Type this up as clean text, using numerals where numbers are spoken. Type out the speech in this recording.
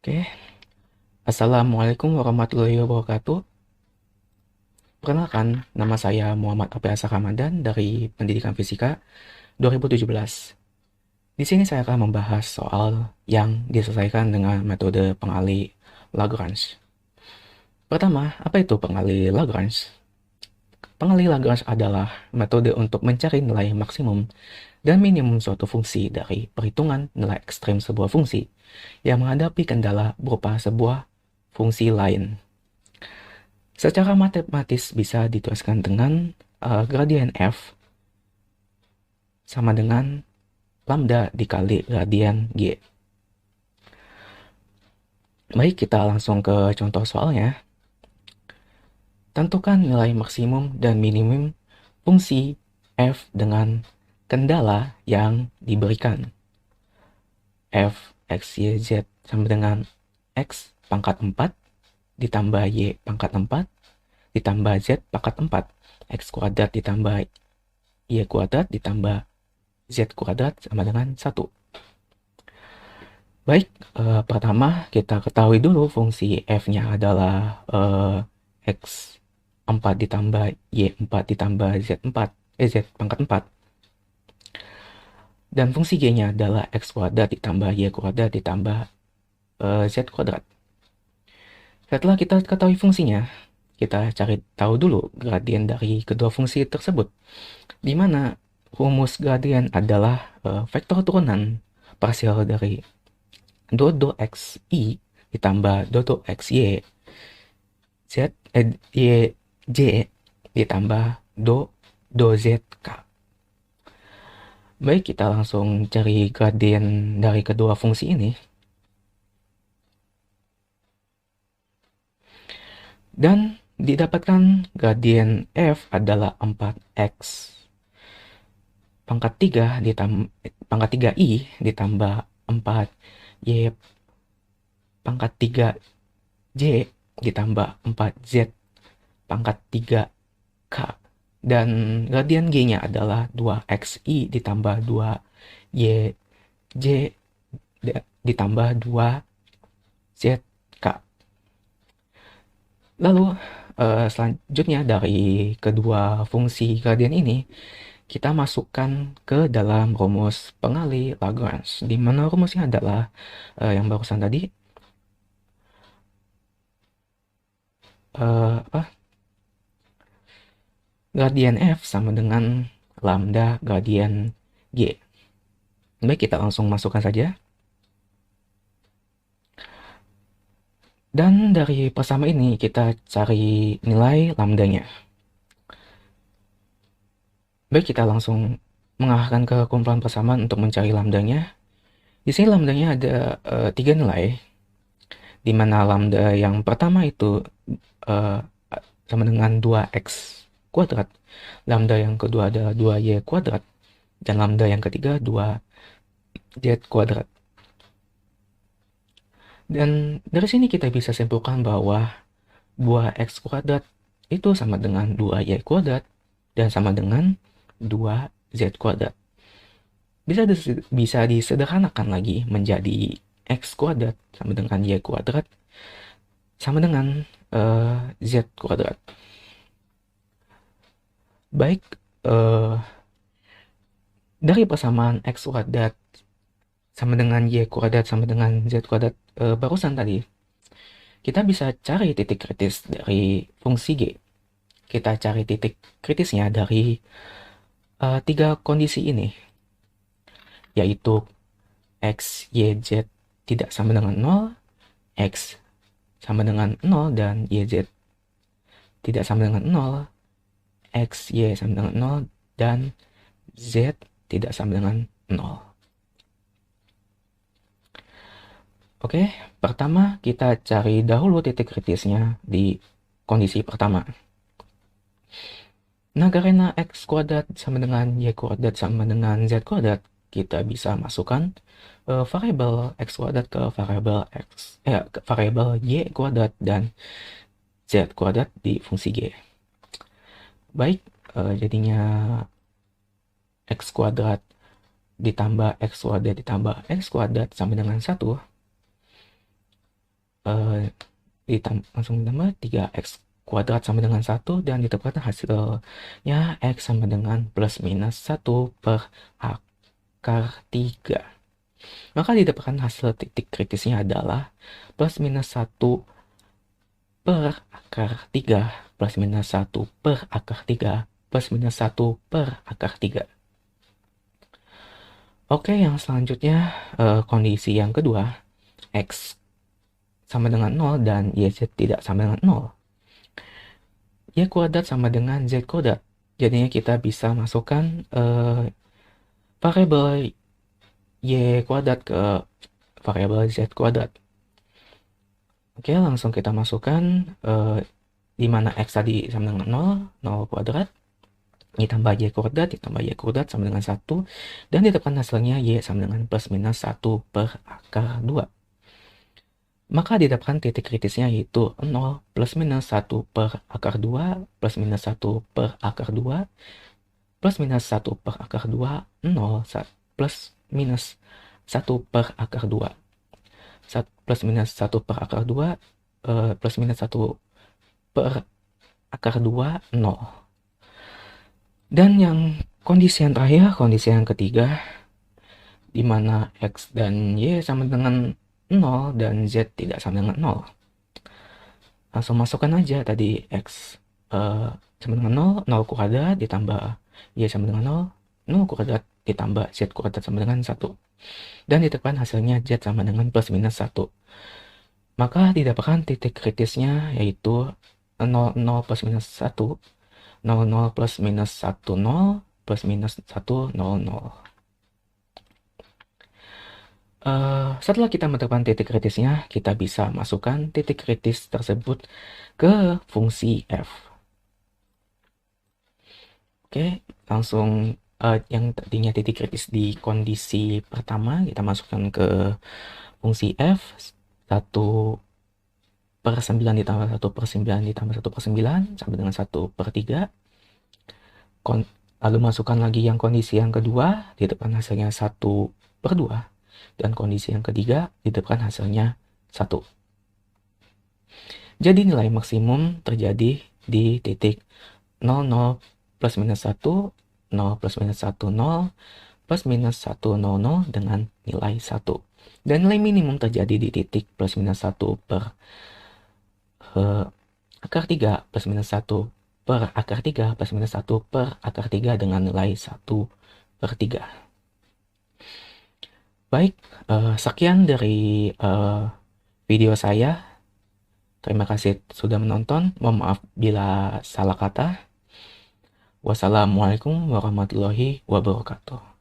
Oke, Assalamualaikum warahmatullahi wabarakatuh. Perkenalkan, nama saya Muhammad Apriasa Ramadan dari Pendidikan Fisika 2017. Di sini saya akan membahas soal yang diselesaikan dengan metode pengali Lagrange. Pertama, apa itu pengali Lagrange? Pengali Lagrange adalah metode untuk mencari nilai maksimum dan minimum suatu fungsi dari perhitungan nilai ekstrem sebuah fungsi yang menghadapi kendala berupa sebuah fungsi lain. Secara matematis bisa dituliskan dengan gradien f sama dengan lambda dikali gradien g. Baik, kita langsung ke contoh soalnya. Tentukan nilai maksimum dan minimum fungsi f dengan kendala yang diberikan. F, x, y, z sama dengan x pangkat 4 ditambah y pangkat 4 ditambah z pangkat 4. X kuadrat ditambah y kuadrat ditambah z kuadrat sama dengan 1. Baik, pertama kita ketahui dulu fungsi f-nya adalah x 4 ditambah y 4 ditambah z pangkat 4. Dan fungsi g-nya adalah x kuadrat ditambah y kuadrat ditambah z kuadrat. Setelah kita ketahui fungsinya, kita cari tahu dulu gradien dari kedua fungsi tersebut, di mana rumus gradien adalah vektor turunan parsial dari do xi ditambah do xy y j ditambah do zk. Baik, kita langsung cari gradien dari kedua fungsi ini. Dan didapatkan gradien f adalah 4x pangkat 3 pangkat 3i ditambah 4y pangkat 3j ditambah 4z pangkat 3k. Dan gradien g-nya adalah 2xi ditambah 2yj ditambah 2zk. Lalu selanjutnya dari kedua fungsi gradien ini, kita masukkan ke dalam rumus pengali Lagrange, di mana rumusnya adalah yang barusan tadi, gradien f sama dengan lambda gradien g. Baik, kita langsung masukkan saja. Dan dari persama ini kita cari nilai lambdanya. Baik, kita langsung mengarahkan ke kumpulan persamaan untuk mencari lambdanya. Di sini lambdanya ada 3 nilai, di mana lambda yang pertama itu sama dengan 2x kuadrat, lambda yang kedua adalah 2y kuadrat, dan lambda yang ketiga 2z kuadrat. Dan dari sini kita bisa simpulkan bahwa 2x kuadrat itu sama dengan 2y kuadrat dan sama dengan 2z kuadrat. Bisa disederhanakan lagi menjadi x kuadrat sama dengan y kuadrat sama dengan z kuadrat. Baik, dari persamaan x kuadrat sama dengan y kuadrat sama dengan z kuadrat barusan tadi, kita bisa cari titik kritis dari fungsi g. Kita cari titik kritisnya dari 3 kondisi ini, yaitu x, y, z tidak sama dengan 0, x sama dengan 0, dan y, z tidak sama dengan 0, x, y sama dengan 0, dan z tidak sama dengan 0. Oke, pertama kita cari dahulu titik kritisnya di kondisi pertama. Nah, karena x kuadrat sama dengan y kuadrat sama dengan z kuadrat, kita bisa masukkan variabel x kuadrat ke variabel y kuadrat dan z kuadrat di fungsi g. Baik, jadinya x kuadrat ditambah x kuadrat ditambah x kuadrat sama dengan 1. langsung ditambah 3x kuadrat sama dengan 1 dan didapatkan hasilnya x sama dengan plus minus 1 per akar 3. Maka didapatkan hasil titik kritisnya adalah plus minus 1 per akar 3 plus minus 1 per akar 3 plus minus 1 per akar 3. Oke, yang selanjutnya kondisi yang kedua, x sama dengan 0 dan YZ tidak sama dengan 0. Y kuadrat sama dengan Z kuadrat. Jadinya kita bisa masukkan variabel Y kuadrat ke variabel Z kuadrat. Oke, langsung kita masukkan di mana X tadi sama dengan 0 kuadrat. Ditambah Y kuadrat sama dengan 1. Dan didapatkan hasilnya Y sama dengan plus minus 1 per akar 2. Maka didapatkan titik kritisnya yaitu 0 plus minus 1 per akar 2 plus minus 1 per akar 2 plus minus 1 per akar 2 0 plus minus 1 per akar 2 plus minus 1 per akar 2 plus minus 1 per akar 2 0. Dan yang kondisi yang terakhir, kondisi yang ketiga, di mana X dan Y sama dengan 0 dan Z tidak sama dengan 0. Langsung masukkan aja tadi X sama dengan 0 kuadrat ditambah Y sama dengan 0 kuadrat ditambah Z kuadrat sama dengan 1. Dan ditekan hasilnya Z sama dengan plus minus 1. Maka didapatkan titik kritisnya yaitu 0 plus minus 1, 0 plus minus 1 0 plus minus 1 0. Setelah kita menentukan titik kritisnya, kita bisa masukkan titik kritis tersebut ke fungsi f. Oke, langsung yang tadinya titik kritis di kondisi pertama, kita masukkan ke fungsi f. 1 per 9 ditambah 1 per 9 ditambah 1 per 9 sama dengan 1 per 3. Lalu masukkan lagi yang kondisi yang kedua, didapatkan hasilnya 1 per 2. Dan kondisi yang ketiga, didapatkan hasilnya 1. Jadi nilai maksimum terjadi di titik 00 plus minus 1, 0 plus minus 1, 0 plus minus 1, 0, 0 dengan nilai 1. Dan nilai minimum terjadi di titik plus minus 1 per akar 3 plus minus 1 per akar 3 plus minus 1 per akar 3 dengan nilai 1 per 3. Baik, sekian dari video saya. Terima kasih sudah menonton. Mohon maaf bila salah kata. Wassalamualaikum warahmatullahi wabarakatuh.